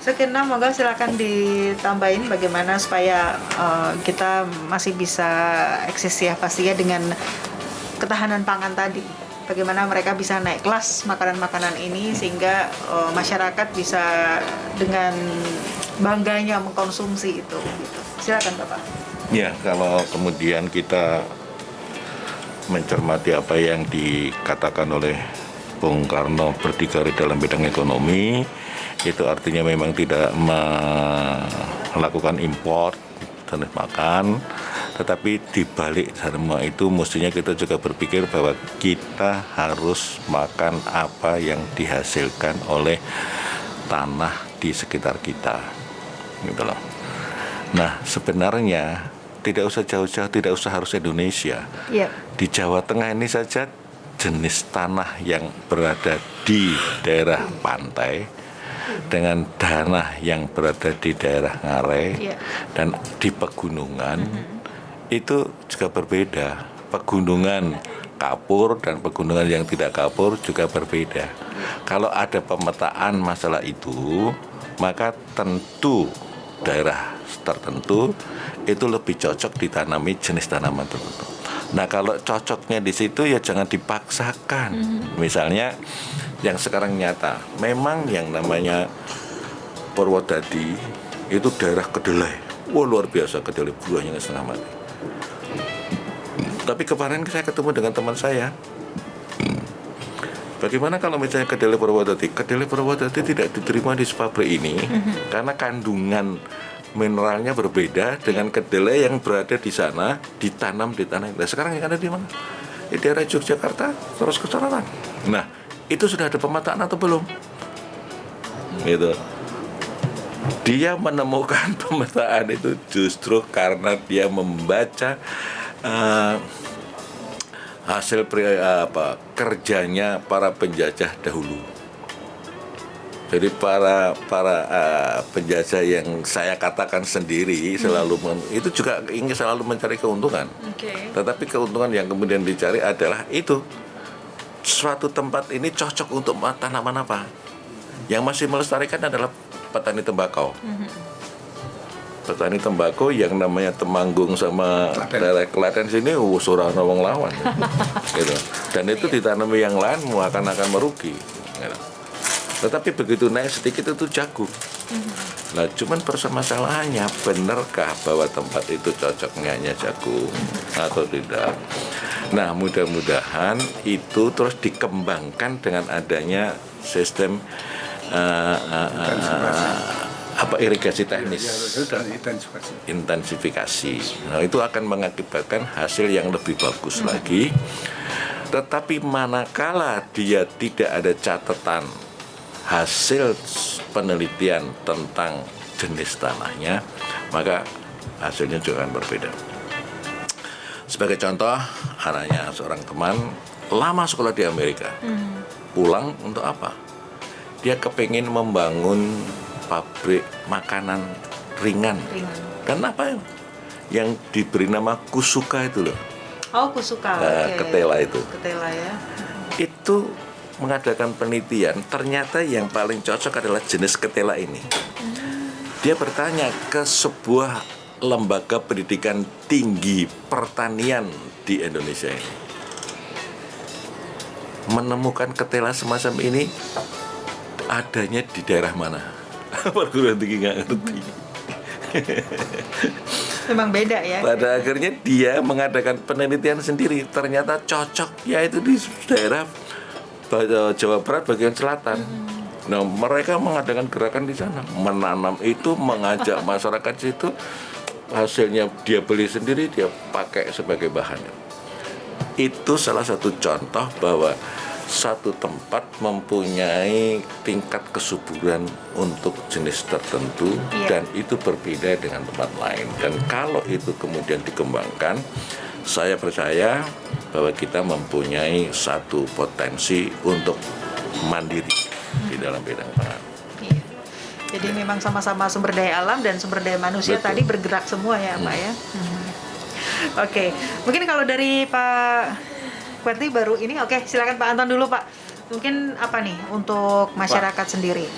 Sekena, moga silakan ditambahin bagaimana supaya kita masih bisa eksis ya pastinya dengan ketahanan pangan tadi. Bagaimana mereka bisa naik kelas makanan-makanan ini sehingga masyarakat bisa dengan bangganya mengkonsumsi itu. Gitu. Silakan Bapak. Ya, kalau kemudian kita mencermati apa yang dikatakan oleh Bung Karno berdikari dalam bidang ekonomi, itu artinya memang tidak melakukan impor jenis makan, tetapi dibalik semua itu mestinya kita juga berpikir bahwa kita harus makan apa yang dihasilkan oleh tanah di sekitar kita, gitu loh. Nah, sebenarnya tidak usah jauh-jauh, tidak usah harus Indonesia. Yep. Di Jawa Tengah ini saja jenis tanah yang berada di daerah pantai dengan tanah yang berada di daerah ngarai dan di pegunungan itu juga berbeda. Pegunungan kapur dan pegunungan yang tidak kapur juga berbeda. Kalau ada pemetaan masalah itu, maka tentu daerah tertentu itu lebih cocok ditanami jenis tanaman tertentu. Nah, kalau cocoknya di situ ya jangan dipaksakan. Misalnya yang sekarang nyata, memang yang namanya Purwodadi itu daerah kedelai. Wah, luar biasa kedelai, buahnya setengah mati. Tapi kemarin saya ketemu dengan teman saya. Bagaimana kalau misalnya kedelai Purwodadi? Kedelai Purwodadi tidak diterima di pabrik ini karena kandungan mineralnya berbeda dengan kedelai yang berada di sana, ditanam di tanah. Nah, sekarang yang ada di mana? Di daerah Yogyakarta, terus ke Selatan. Nah, itu sudah ada pemetaan atau belum? Gitu. Dia menemukan pemetaan itu justru karena dia membaca hasil kerjanya para penjajah dahulu. Jadi para penjajah yang saya katakan sendiri selalu itu juga ingin selalu mencari keuntungan. Tetapi keuntungan yang kemudian dicari adalah itu suatu tempat ini cocok untuk tanaman apa. Yang masih melestarikan adalah petani tembakau. Petani tembakau yang namanya Temanggung sama daerah Klaten sini surah wong lawan. Gitu. Dan itu ditanami yang lain akan merugi. Gitu. Tetapi begitu naik sedikit itu jagung. Nah, cuman permasalahannya benarkah bahwa tempat itu cocoknya hanya jagung atau tidak? Nah, mudah-mudahan itu terus dikembangkan dengan adanya sistem irigasi teknis, intensifikasi. Nah, itu akan mengakibatkan hasil yang lebih bagus lagi. Tetapi manakala dia tidak ada catatan hasil penelitian tentang jenis tanahnya, maka hasilnya juga akan berbeda. Sebagai contoh, anaknya seorang teman lama sekolah di Amerika, pulang untuk apa? Dia kepingin membangun pabrik makanan ringan. Dan apa yang diberi nama Kusuka itu loh? Oh, Kusuka. Ketela itu. Ketela ya. Itu mengadakan penelitian, ternyata yang paling cocok adalah jenis ketela ini. Dia bertanya ke sebuah lembaga pendidikan tinggi pertanian di Indonesia ini, menemukan ketela semacam ini adanya di daerah mana? Perguruan tinggi nggak ngerti. Memang beda ya. Pada akhirnya dia mengadakan penelitian sendiri, ternyata cocok yaitu di daerah Jawa Barat bagian selatan. Nah, mereka mengadakan gerakan di sana, menanam itu, mengajak masyarakat situ, hasilnya dia beli sendiri, dia pakai sebagai bahan. Itu salah satu contoh bahwa satu tempat mempunyai tingkat kesuburan untuk jenis tertentu dan itu berbeda dengan tempat lain. Dan kalau itu kemudian dikembangkan, saya percaya bahwa kita mempunyai satu potensi untuk mandiri di dalam bidang pangan. Iya. Jadi memang sama-sama sumber daya alam dan sumber daya manusia. Betul. Tadi bergerak semua ya Pak ya. Oke, mungkin kalau dari Pak Kwerty baru ini, silakan Pak Anton dulu Pak. Mungkin apa nih untuk masyarakat sendiri?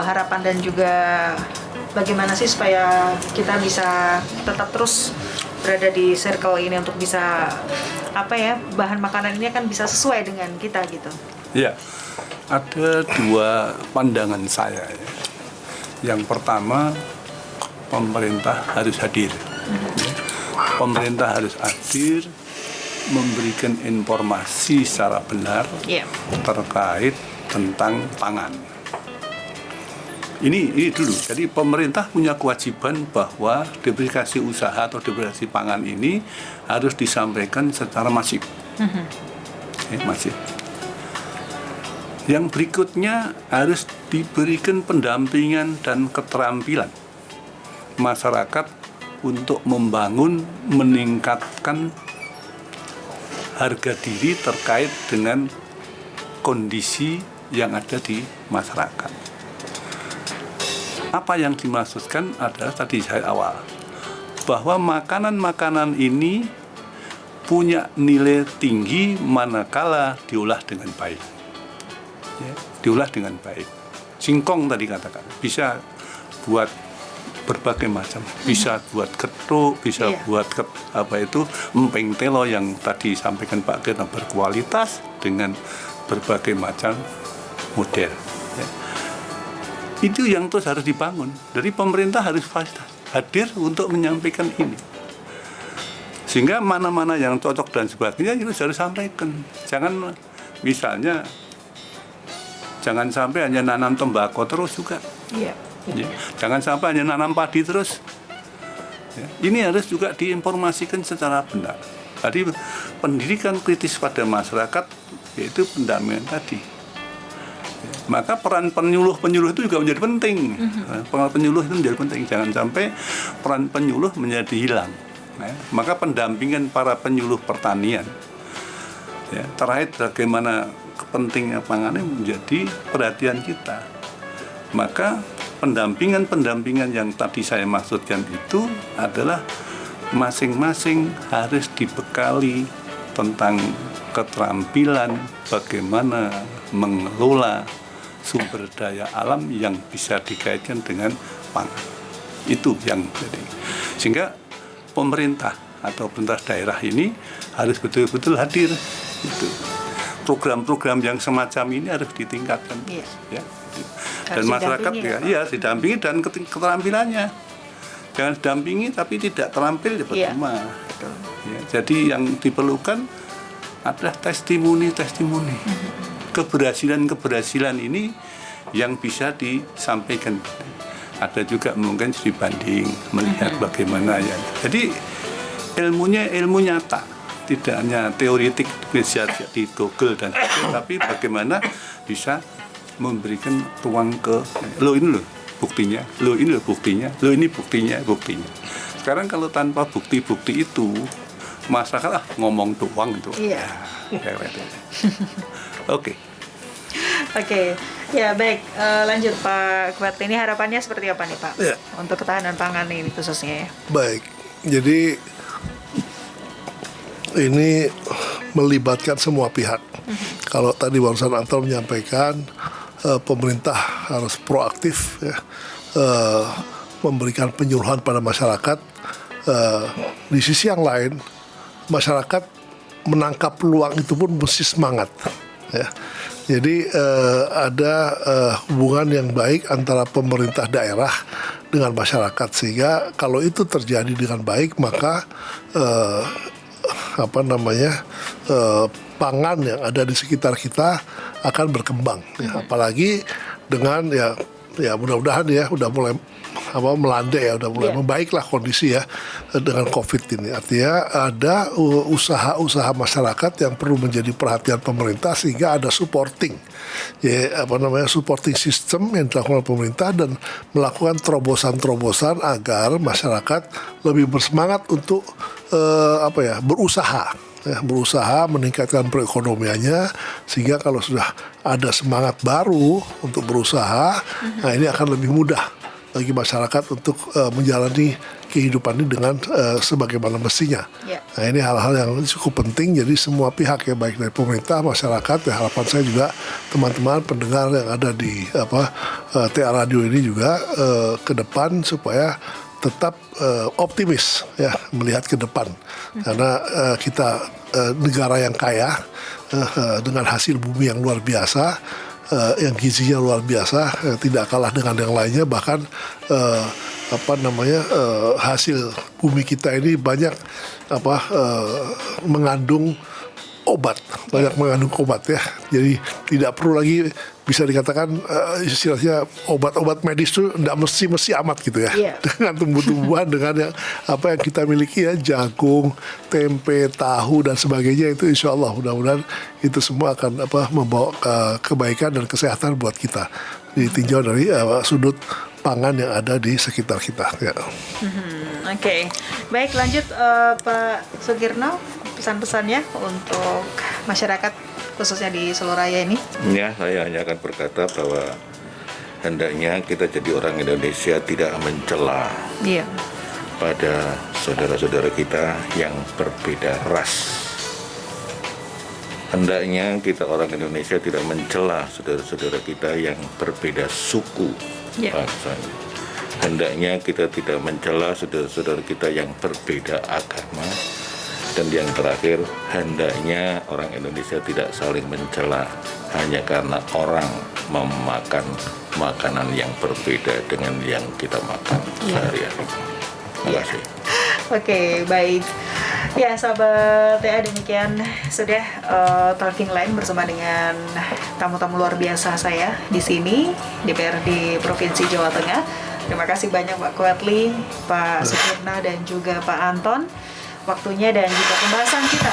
harapan dan juga bagaimana sih supaya kita bisa tetap terus berada di circle ini untuk bisa bahan makanan ini kan bisa sesuai dengan kita gitu. Ya, ada dua pandangan saya. Yang pertama, pemerintah harus hadir. Pemerintah harus hadir, memberikan informasi secara benar terkait tentang pangan. Ini dulu. Jadi pemerintah punya kewajiban bahwa diversifikasi usaha atau diversifikasi pangan ini harus disampaikan secara masif. Masif. Yang berikutnya harus diberikan pendampingan dan keterampilan masyarakat untuk membangun, meningkatkan harga diri terkait dengan kondisi yang ada di masyarakat. Apa yang dimaksudkan adalah tadi saya awal, bahwa makanan-makanan ini punya nilai tinggi manakala diolah dengan baik. Ya, diolah dengan baik. Singkong tadi katakan, bisa buat berbagai macam, bisa buat ketuk, bisa buat empeng telo yang tadi sampaikan Pak Kirna berkualitas dengan berbagai macam model. Ya. Itu yang terus harus dibangun. Jadi pemerintah harus hadir untuk menyampaikan ini. Sehingga mana-mana yang cocok dan sebagainya itu harus sampaikan. Jangan misalnya jangan sampai hanya nanam tembakau terus juga. Ya. Jangan sampai hanya nanam padi terus. Ya. Ini harus juga diinformasikan secara benar. Tadi pendidikan kritis pada masyarakat yaitu pendampingan tadi. Maka peran penyuluh itu juga menjadi penting. Peran penyuluh itu menjadi penting. Jangan sampai peran penyuluh menjadi hilang. Maka pendampingan para penyuluh pertanian, terkait bagaimana kepentingan pangannya menjadi perhatian kita. Maka pendampingan yang tadi saya maksudkan itu adalah masing-masing harus dibekali tentang keterampilan bagaimana mengelola sumber daya alam yang bisa dikaitkan dengan pangan. Itu yang jadi. Sehingga pemerintah atau pemerintah daerah ini harus betul-betul hadir. Itu. Program-program yang semacam ini harus ditingkatkan. Ya. Dan masyarakat didampingi dan keterampilannya. Jangan didampingi tapi tidak terampil ya percuma. Ya, jadi yang diperlukan adalah testimoni. Keberhasilan ini yang bisa disampaikan. Ada juga mungkin studi banding, melihat bagaimana ya. Jadi ilmunya ilmu nyata, tidak hanya teoretik bisa di Google dan tapi bagaimana bisa memberikan ruang ke ini buktinya, ini buktinya. Sekarang kalau tanpa bukti-bukti itu masyarakat ngomong doang itu. Iya. Oke. Ya baik, lanjut Pak Kuat. Ini harapannya seperti apa nih Pak? Ya. Untuk ketahanan pangan ini khususnya ya. Baik, jadi ini melibatkan semua pihak. Kalau tadi barusan Anton menyampaikan pemerintah harus proaktif ya, memberikan penyuluhan pada masyarakat. Di sisi yang lain, masyarakat menangkap peluang itu pun mesti semangat. Ya. Jadi ada hubungan yang baik antara pemerintah daerah dengan masyarakat, sehingga kalau itu terjadi dengan baik maka pangan yang ada di sekitar kita akan berkembang. Ya. Apalagi dengan ya mudah-mudahan ya udah mulai melandai ya, udah mulai membaiklah kondisi ya dengan COVID ini. Artinya ada usaha-usaha masyarakat yang perlu menjadi perhatian pemerintah sehingga ada supporting system yang dilakukan oleh pemerintah dan melakukan terobosan-terobosan agar masyarakat lebih bersemangat untuk berusaha meningkatkan perekonomiannya, sehingga kalau sudah ada semangat baru untuk berusaha, nah ini akan lebih mudah bagi masyarakat untuk menjalani kehidupan ini dengan sebagaimana mestinya. Ya. Nah, ini hal-hal yang cukup penting, jadi semua pihak ya, baik dari pemerintah, masyarakat, ya harapan saya juga teman-teman pendengar yang ada di TA Radio ini juga ke depan supaya tetap optimis ya melihat ke depan, karena kita negara yang kaya dengan hasil bumi yang luar biasa, yang gizinya luar biasa, tidak kalah dengan yang lainnya, bahkan hasil bumi kita ini banyak mengandung obat, banyak mengandung obat ya. Jadi tidak perlu lagi bisa dikatakan istilahnya obat-obat medis itu tidak mesti amat gitu ya. Yeah. Dengan tumbuh-tumbuhan, dengan yang apa yang kita miliki ya, jagung, tempe, tahu dan sebagainya, itu insya Allah mudah-mudahan itu semua akan membawa kebaikan dan kesehatan buat kita, ditinjau dari sudut pangan yang ada di sekitar kita ya. Oke. Baik, lanjut Pak Sugirno, pesan-pesannya untuk masyarakat khususnya di Solo Raya ini. Ya, saya hanya akan berkata bahwa hendaknya kita jadi orang Indonesia tidak mencela Iya. pada saudara-saudara kita yang berbeda ras. Hendaknya kita orang Indonesia tidak mencela saudara-saudara kita yang berbeda suku bangsa. Hendaknya kita tidak mencela saudara-saudara kita yang berbeda agama. Dan yang terakhir, hendaknya orang Indonesia tidak saling mencela hanya karena orang memakan makanan yang berbeda dengan yang kita makan sehari-hari. Terima kasih. Oke, baik. Ya, sahabat TA, demikian sudah talking line bersama dengan tamu-tamu luar biasa saya di sini, DPRD Provinsi Jawa Tengah. Terima kasih banyak Pak Kuatli, Pak Sugirno, dan juga Pak Anton. Waktunya dan juga pembahasan kita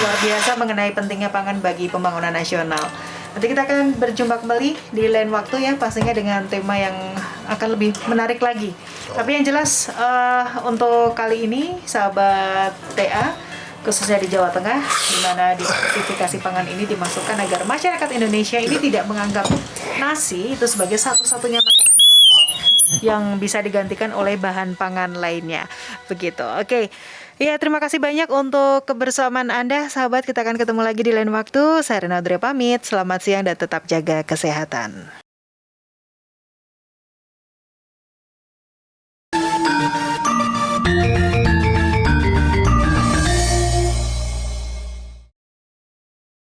luar biasa mengenai pentingnya pangan bagi pembangunan nasional. Nanti kita akan berjumpa kembali di lain waktu ya, pastinya dengan tema yang akan lebih menarik lagi. Tapi yang jelas untuk kali ini sahabat TA, khususnya di Jawa Tengah, di mana diversifikasi pangan ini dimasukkan agar masyarakat Indonesia ini tidak menganggap nasi itu sebagai satu-satunya makanan pokok yang bisa digantikan oleh bahan pangan lainnya. Begitu. Oke. Ya, terima kasih banyak untuk kebersamaan Anda, sahabat. Kita akan ketemu lagi di lain waktu. Saya Rena Dre pamit. Selamat siang dan tetap jaga kesehatan.